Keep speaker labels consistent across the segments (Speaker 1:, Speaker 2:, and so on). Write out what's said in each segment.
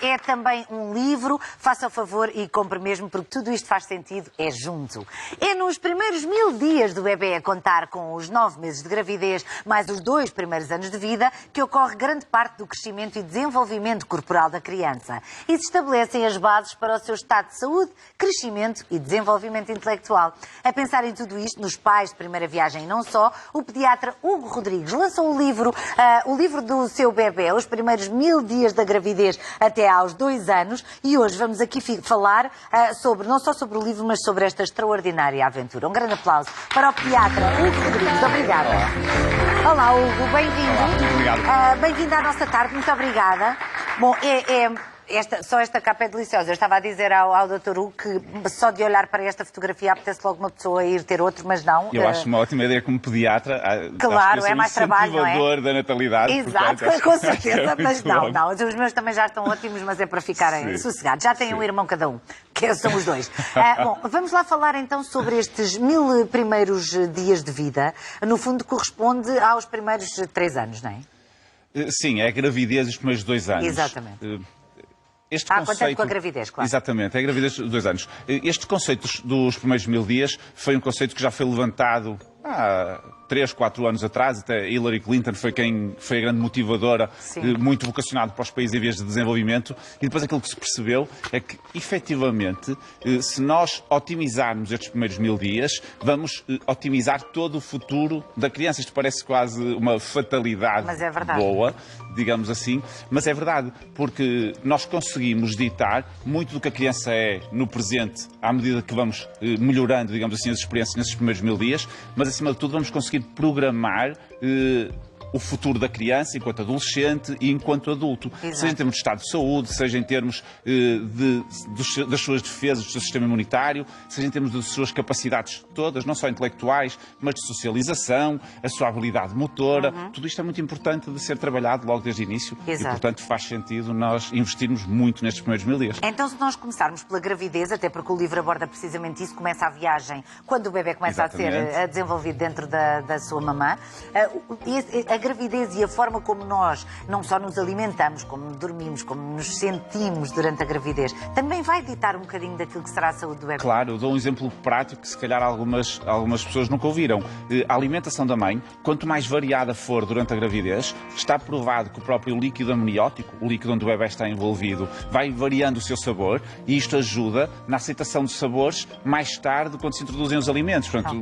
Speaker 1: É também um livro, faça o favor e compre mesmo, porque tudo isto faz sentido, é junto. É nos primeiros 1000 dias do bebê a contar com os 9 meses de gravidez, mais os 2 primeiros anos de vida, que ocorre grande parte do crescimento e desenvolvimento corporal da criança. E se estabelecem as bases para o seu estado de saúde, crescimento e desenvolvimento intelectual. A pensar em tudo isto, nos pais de primeira viagem e não só, o pediatra Hugo Rodrigues lançou o livro do seu bebê, os primeiros 1000 dias da gravidez até aos 2 anos, e hoje vamos aqui falar não só sobre o livro, mas sobre esta extraordinária aventura. Um grande aplauso para o pediatra Hugo Rodrigues. Obrigada. Olá, Hugo, bem-vindo.
Speaker 2: Obrigado.
Speaker 1: Bem-vindo à nossa tarde, muito obrigada. Bom, só esta capa é deliciosa. Eu estava a dizer ao Dr. Hugo que só de olhar para esta fotografia apetece logo uma pessoa ir ter outro, mas não.
Speaker 2: Eu acho uma ótima ideia como pediatra.
Speaker 1: Claro, é mais trabalho, não é?
Speaker 2: Incentivador da natalidade.
Speaker 1: Exato,
Speaker 2: portanto,
Speaker 1: com certeza, mas
Speaker 2: bom.
Speaker 1: não. Os meus também já estão ótimos, mas é para ficarem sossegados. Já têm um irmão cada um, que são os dois. Bom, vamos lá falar então sobre estes 1000 primeiros dias de vida. No fundo, corresponde aos primeiros 3 anos, não é?
Speaker 2: Sim, é a gravidez dos primeiros 2 anos.
Speaker 1: Exatamente.
Speaker 2: Este
Speaker 1: Contente
Speaker 2: conceito...
Speaker 1: com a gravidez, claro.
Speaker 2: Exatamente, é a gravidez dos 2 anos. Este conceito dos primeiros 1000 dias foi um conceito que já foi levantado há 3, 4 anos atrás. Até Hillary Clinton foi a grande motivadora, muito vocacionado para os países em vias de desenvolvimento. E depois aquilo que se percebeu é que, efetivamente, se nós otimizarmos estes primeiros 1000 dias, vamos otimizar todo o futuro da criança. Isto parece quase uma fatalidade boa, digamos assim, mas é verdade, porque nós conseguimos ditar muito do que a criança é no presente, à medida que vamos melhorando, digamos assim, as experiências nesses primeiros 1000 dias, mas acima de tudo vamos conseguir programar o futuro da criança enquanto adolescente e enquanto adulto.
Speaker 1: Exato.
Speaker 2: Seja em termos de estado de saúde, seja em termos das suas defesas, do seu sistema imunitário, seja em termos das suas capacidades todas, não só intelectuais, mas de socialização, a sua habilidade motora. Tudo isto é muito importante de ser trabalhado logo desde o início.
Speaker 1: Exato.
Speaker 2: E, portanto, faz sentido nós investirmos muito nestes primeiros 1000 dias.
Speaker 1: Então, se nós começarmos pela gravidez, até porque o livro aborda precisamente isso, começa a viagem quando o bebê começa a ser desenvolvido dentro da sua mamã. A gravidez e a forma como nós não só nos alimentamos, como dormimos, como nos sentimos durante a gravidez, também vai ditar um bocadinho daquilo que será a saúde do bebê.
Speaker 2: Claro, eu dou um exemplo prático que se calhar algumas pessoas nunca ouviram. A alimentação da mãe, quanto mais variada for durante a gravidez, está provado que o próprio líquido amniótico, o líquido onde o bebê está envolvido, vai variando o seu sabor e isto ajuda na aceitação de sabores mais tarde quando se introduzem os alimentos. Portanto,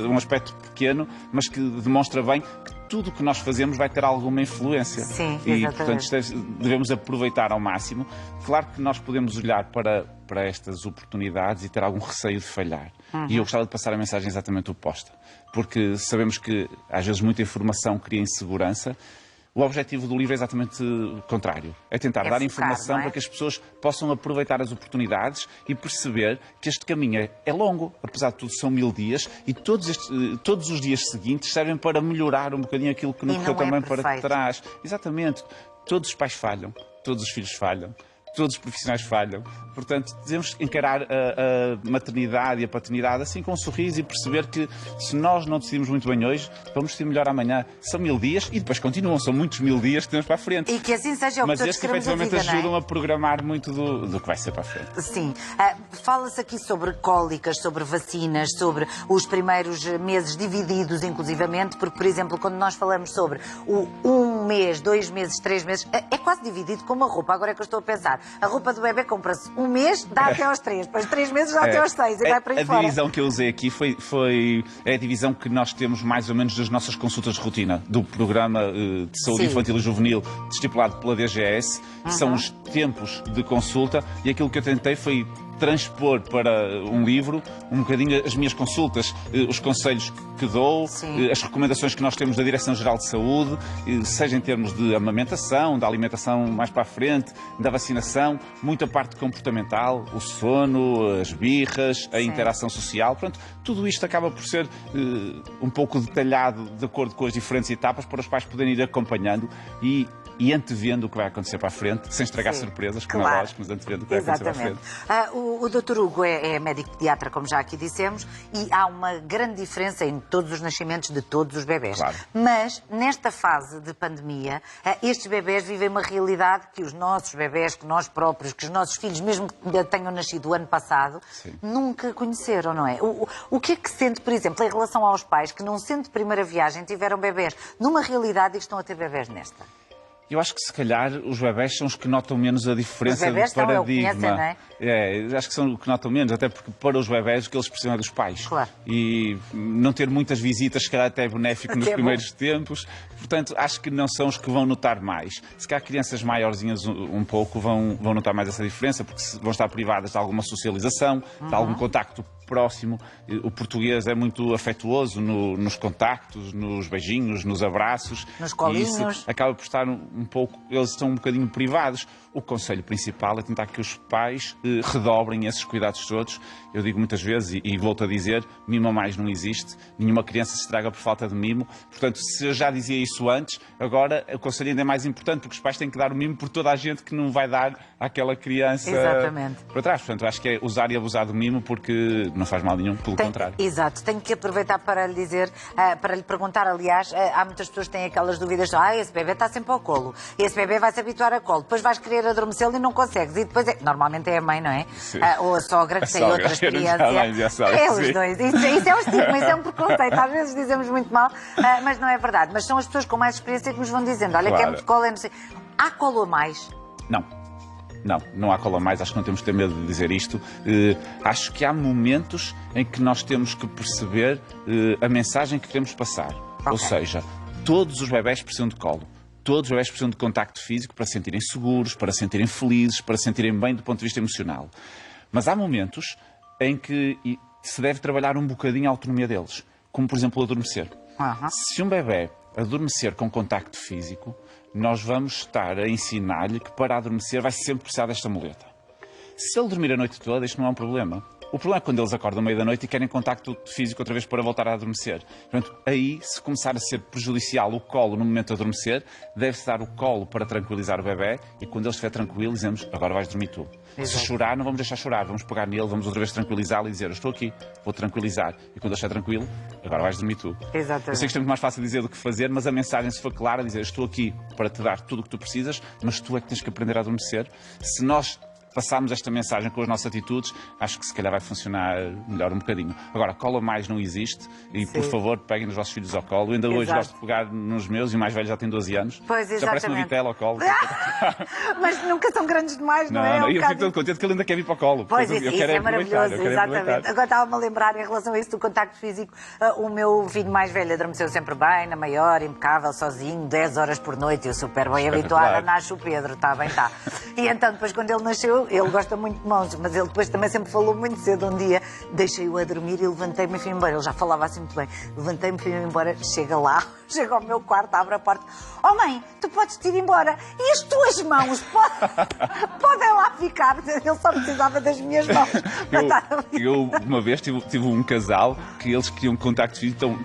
Speaker 2: um aspecto pequeno, mas que demonstra bem que tudo o que nós fazemos vai ter alguma influência.
Speaker 1: Sim,
Speaker 2: e,
Speaker 1: exatamente.
Speaker 2: portanto, devemos aproveitar ao máximo. Claro que nós podemos olhar para estas oportunidades e ter algum receio de falhar. E eu gostava de passar a mensagem exatamente oposta. Porque sabemos que, às vezes, muita informação cria insegurança. O objetivo do livro é exatamente o contrário. É tentar dar informação para que as pessoas possam aproveitar as oportunidades e perceber que este caminho é longo. Apesar de tudo, são 1000 dias e todos os dias seguintes servem para melhorar um bocadinho aquilo que nos correu também para trás. Exatamente. Todos os pais falham, todos os filhos falham. Todos os profissionais falham. Portanto, devemos encarar a maternidade e a paternidade assim com um sorriso e perceber que se nós não decidimos muito bem hoje, vamos decidir melhor amanhã. São 1000 dias e depois continuam. São muitos 1000 dias que temos para a frente.
Speaker 1: E que assim seja o que
Speaker 2: mas
Speaker 1: todos
Speaker 2: estes
Speaker 1: queremos a
Speaker 2: efetivamente
Speaker 1: vida,
Speaker 2: ajudam a programar muito do que vai ser para a frente.
Speaker 1: Sim. Fala-se aqui sobre cólicas, sobre vacinas, sobre os primeiros meses divididos, inclusivamente, porque, por exemplo, quando nós falamos sobre o 1 mês, 2 meses, 3 meses, é quase dividido como a roupa. Agora é que eu estou a pensar. A roupa do bebê compra-se 1 mês, dá até aos 3, depois 3 meses dá até aos 6 e vai para aí fora.
Speaker 2: A divisão que eu usei aqui é a divisão que nós temos mais ou menos das nossas consultas de rotina, do programa de saúde infantil e juvenil estipulado pela DGS, que são os tempos de consulta, e aquilo que eu tentei foi transpor para um livro um bocadinho as minhas consultas, os conselhos que dou, as recomendações que nós temos da Direção-Geral de Saúde, seja em termos de amamentação, da alimentação mais para a frente, da vacinação, muita parte comportamental, o sono, as birras, a interação social. Pronto, tudo isto acaba por ser um pouco detalhado de acordo com as diferentes etapas para os pais poderem ir acompanhando e e antevendo o que vai acontecer para a frente, sem estragar surpresas, como é lógico, mas antevendo o que vai acontecer para a frente.
Speaker 1: O Dr. Hugo é médico pediatra, como já aqui dissemos, e há uma grande diferença em todos os nascimentos de todos os bebés.
Speaker 2: Claro.
Speaker 1: Mas, nesta fase de pandemia, estes bebés vivem uma realidade que os nossos bebés, que nós próprios, que os nossos filhos, mesmo que tenham nascido o ano passado, nunca conheceram, não é? O que é que sente, por exemplo, em relação aos pais que, não sendo de primeira viagem, tiveram bebés numa realidade e estão a ter bebés nesta?
Speaker 2: Eu acho que, se calhar, os bebés são os que notam menos a diferença de paradigma.
Speaker 1: Conhecem, não é?
Speaker 2: Acho que são os que notam menos, até porque para os bebés o que eles precisam é dos pais.
Speaker 1: Claro.
Speaker 2: E não ter muitas visitas, se calhar, até é benéfico nos primeiros tempos. Portanto, acho que não são os que vão notar mais. Se calhar crianças maiorzinhas um pouco vão notar mais essa diferença, porque vão estar privadas de alguma socialização, de algum contacto próximo. O português é muito afetuoso nos contactos, nos beijinhos, nos abraços.
Speaker 1: Nos colinhos.
Speaker 2: E isso acaba por estar um pouco, eles estão um bocadinho privados. O conselho principal é tentar que os pais redobrem esses cuidados todos. Eu digo muitas vezes, e volto a dizer, mimo a mais não existe. Nenhuma criança se estraga por falta de mimo. Portanto, se eu já dizia isso antes, agora o conselho ainda é mais importante, porque os pais têm que dar o mimo por toda a gente que não vai dar àquela criança para trás. Portanto, acho que é usar e abusar do mimo, porque não faz mal nenhum, pelo contrário.
Speaker 1: Exato. Tenho que aproveitar para lhe dizer, para lhe perguntar, aliás, há muitas pessoas que têm aquelas dúvidas, esse bebê está sempre ao colo, esse bebê vai se habituar a colo, depois vais querer adormecê-lo e não consegues, e depois normalmente é a mãe, não é? Ou a sogra, que tem outra experiência. Os dois. Isso é um estigma, isso é um preconceito. Às vezes dizemos muito mal, mas não é verdade. Mas são as pessoas com mais experiência que nos vão dizendo, olha, que é muito colo, é não sei. Há colo a mais?
Speaker 2: Não há colo a mais, acho que não temos que ter medo de dizer isto. Acho que há momentos em que nós temos que perceber a mensagem que queremos passar. Ou seja, todos os bebés precisam de colo. Todos os bebés precisam de contacto físico para se sentirem seguros, para se sentirem felizes, para se sentirem bem do ponto de vista emocional. Mas há momentos em que se deve trabalhar um bocadinho a autonomia deles, como, por exemplo, adormecer. Se um bebé adormecer com contacto físico, nós vamos estar a ensinar-lhe que para adormecer vai sempre precisar desta muleta. Se ele dormir a noite toda, isto não é um problema. O problema é quando eles acordam à meia da noite e querem contacto físico outra vez para voltar a adormecer. Portanto, aí, se começar a ser prejudicial o colo no momento de adormecer, deve-se dar o colo para tranquilizar o bebé e quando ele estiver tranquilo, dizemos, agora vais dormir tu. Se chorar, não vamos deixar chorar, vamos pegar nele, vamos outra vez tranquilizá-lo e dizer, eu estou aqui, vou tranquilizar. E quando ele estiver tranquilo, agora vais dormir tu.
Speaker 1: Exatamente.
Speaker 2: Eu sei que isto é muito mais fácil de dizer do que fazer, mas a mensagem, se for clara, dizer, estou aqui para te dar tudo o que tu precisas, mas tu é que tens que aprender a adormecer. Se nós passarmos esta mensagem com as nossas atitudes, acho que se calhar vai funcionar melhor um bocadinho. Agora, colo a mais não existe e, por favor, peguem os vossos filhos ao colo. Eu ainda hoje gosto de pegar nos meus e o mais velho já tem 12 anos.
Speaker 1: Pois,
Speaker 2: já parece uma vitela ao colo.
Speaker 1: Mas nunca são grandes demais, não é?
Speaker 2: Não, eu fico todo contente que ele ainda quer vir para o colo.
Speaker 1: Pois, isso é maravilhoso, exatamente. Agora estava-me a lembrar, em relação a isso do contacto físico, o meu filho mais velho adormeceu sempre bem, na maior, impecável, sozinho, 10 horas por noite, eu super bem habituada, nasce o Pedro, está bem, está. E então, depois, quando ele nasceu, ele gosta muito de mãos, mas ele depois também sempre falou muito cedo. Um dia deixei-o a dormir e levantei-me e fui embora. Ele já falava assim muito bem. Levantei-me e fui embora. Chega lá, chega ao meu quarto, abre a porta. Oh mãe, tu podes te ir embora. E as tuas mãos podem lá ficar. Ele só precisava das minhas mãos.
Speaker 2: Eu uma vez tive um casal que eles queriam contacto físico, então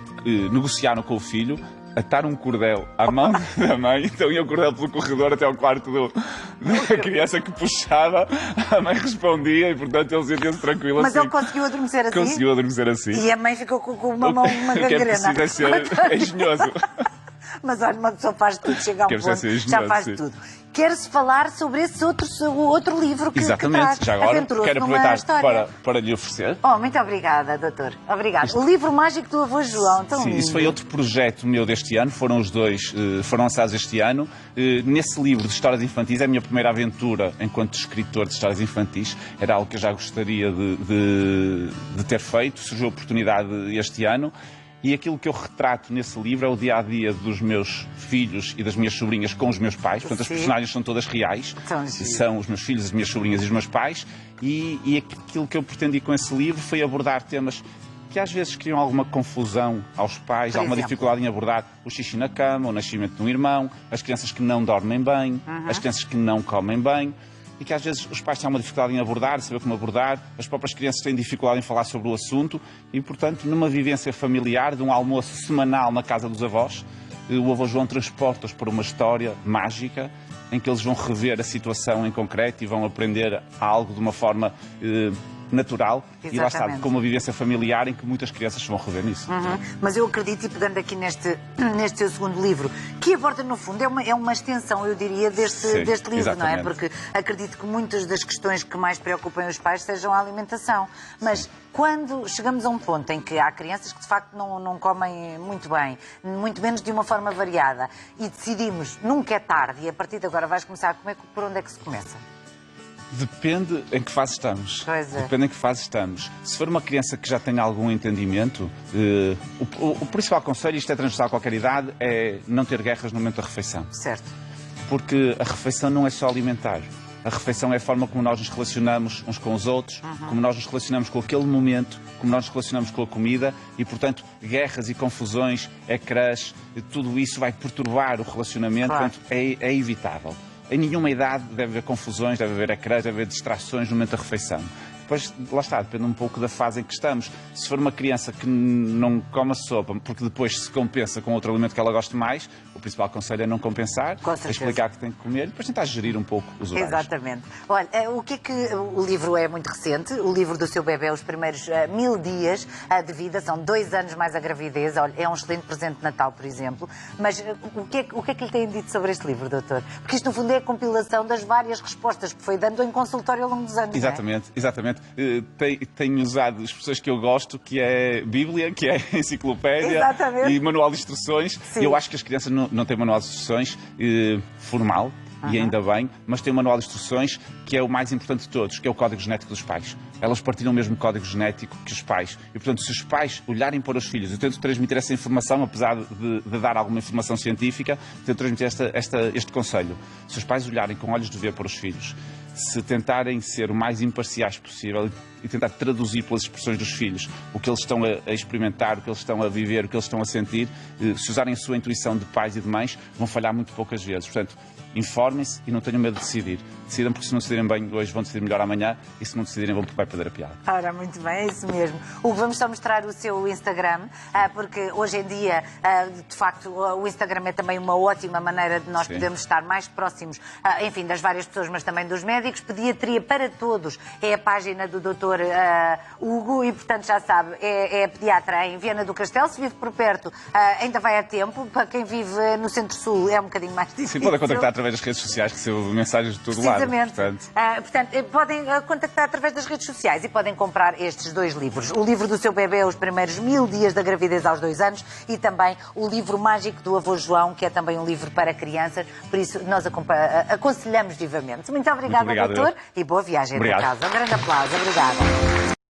Speaker 2: negociaram com o filho atar um cordel à mão da mãe, então ia o cordel pelo corredor até ao quarto da criança que puxava, a mãe respondia e, portanto, ele sentia-se tranquilo.
Speaker 1: Mas ele conseguiu adormecer assim?
Speaker 2: Conseguiu adormecer assim.
Speaker 1: E a mãe ficou com uma mão, uma gangrena.
Speaker 2: Que é preciso ser engenhoso.
Speaker 1: Mas olha, uma pessoa faz tudo, chega a um ponto, já faz tudo. Quer-se falar sobre esse outro livro que
Speaker 2: Exatamente,
Speaker 1: que
Speaker 2: já agora quero aproveitar para lhe oferecer.
Speaker 1: Oh, muito obrigada, doutor. Obrigada. O livro mágico do avô João, tão lindo.
Speaker 2: Isso foi outro projeto meu deste ano, foram os dois, foram lançados este ano. Nesse livro de histórias infantis, é a minha primeira aventura enquanto escritor de histórias infantis. Era algo que eu já gostaria de ter feito, surgiu a oportunidade este ano. E aquilo que eu retrato nesse livro é o dia-a-dia dos meus filhos e das minhas sobrinhas com os meus pais. Portanto, as personagens são todas reais. São os meus filhos, as minhas sobrinhas e os meus pais. E aquilo que eu pretendi com esse livro foi abordar temas que às vezes criam alguma confusão aos pais, alguma dificuldade em abordar o xixi na cama, o nascimento de um irmão, as crianças que não dormem bem, as crianças que não comem bem. E que às vezes os pais têm uma dificuldade em abordar, saber como abordar, as próprias crianças têm dificuldade em falar sobre o assunto e, portanto, numa vivência familiar, de um almoço semanal na casa dos avós, o avô João transporta-os para uma história mágica em que eles vão rever a situação em concreto e vão aprender algo de uma forma natural.
Speaker 1: Exatamente.
Speaker 2: E lá está, com uma vivência familiar em que muitas crianças se vão rever nisso.
Speaker 1: Mas eu acredito, e pegando aqui neste seu segundo livro, que aborda, no fundo, é uma extensão, eu diria, deste livro,
Speaker 2: exatamente.
Speaker 1: não é? Porque acredito que muitas das questões que mais preocupam os pais sejam a alimentação. Mas quando chegamos a um ponto em que há crianças que, de facto, não comem muito bem, muito menos de uma forma variada, e decidimos, nunca é tarde, e a partir de agora vais começar a comer, por onde é que se começa?
Speaker 2: Depende em que fase estamos.
Speaker 1: Pois é.
Speaker 2: Depende em que fase estamos. Se for uma criança que já tem algum entendimento, o principal conselho, isto é transversal a qualquer idade, é não ter guerras no momento da refeição.
Speaker 1: Certo.
Speaker 2: Porque a refeição não é só alimentar. A refeição é a forma como nós nos relacionamos uns com os outros, como nós nos relacionamos com aquele momento, como nós nos relacionamos com a comida e, portanto, guerras e confusões, ecrãs, tudo isso vai perturbar o relacionamento,
Speaker 1: Claro.
Speaker 2: portanto, é evitável. Em nenhuma idade deve haver confusões, deve haver ecrãs, deve haver distrações no momento da refeição. Depois, lá está, depende um pouco da fase em que estamos. Se for uma criança que não come a sopa, porque depois se compensa com outro alimento que ela goste mais, o principal conselho é não compensar,
Speaker 1: Com
Speaker 2: é
Speaker 1: certeza.
Speaker 2: explicar que tem que comer e depois tentar gerir um pouco os horários.
Speaker 1: Exatamente. Olha, o que é que o livro é muito recente, o livro do seu bebê, os primeiros 1000 dias de vida, são 2 anos mais a gravidez, olha, é um excelente presente de Natal, por exemplo, mas o que é que lhe têm dito sobre este livro, doutor? Porque isto, no fundo, é a compilação das várias respostas que foi dando em consultório ao longo dos anos,
Speaker 2: Exatamente, exatamente. Tenho usado expressões que eu gosto, que é Bíblia, que é enciclopédia
Speaker 1: Exatamente.
Speaker 2: e manual de instruções.
Speaker 1: Sim.
Speaker 2: Eu acho que as crianças não têm manual de instruções formal, e ainda bem, mas tem um manual de instruções que é o mais importante de todos, que é o código genético dos pais. Elas partilham o mesmo código genético que os pais. E, portanto, se os pais olharem para os filhos, eu tento transmitir essa informação, apesar de dar alguma informação científica, tento transmitir este conselho. Se os pais olharem com olhos de ver para os filhos, se tentarem ser o mais imparciais possível e tentar traduzir pelas expressões dos filhos o que eles estão a experimentar, o que eles estão a viver, o que eles estão a sentir, se usarem a sua intuição de pais e de mães, vão falhar muito poucas vezes. Portanto, informem-se e não tenham medo de decidir. Decidam, porque se não decidirem bem hoje, vão decidir melhor amanhã, e se não decidirem, vão porque vai perder a piada.
Speaker 1: Ora, muito bem, é isso mesmo. Hugo, vamos só mostrar o seu Instagram, porque hoje em dia, de facto, o Instagram é também uma ótima maneira de nós podermos estar mais próximos, enfim, das várias pessoas, mas também dos médicos. Pediatria para Todos é a página do Dr. Hugo e, portanto, já sabe, é pediatra em Viana do Castelo. Se vive por perto, ainda vai a tempo. Para quem vive no Centro-Sul, é um bocadinho mais difícil.
Speaker 2: Sim, podem contactar através das redes sociais, que recebo mensagens de todo lado.
Speaker 1: Precisamente. Portanto, podem contactar através das redes sociais e podem comprar estes 2 livros. O livro do seu bebê, Os Primeiros 1000 Dias da Gravidez aos 2 anos, e também o livro mágico do avô João, que é também um livro para crianças. Por isso, nós aconselhamos vivamente. Muito obrigada,
Speaker 2: Muito obrigado,
Speaker 1: doutor, e boa viagem para
Speaker 2: Obrigado.
Speaker 1: casa. Um grande aplauso. Obrigada.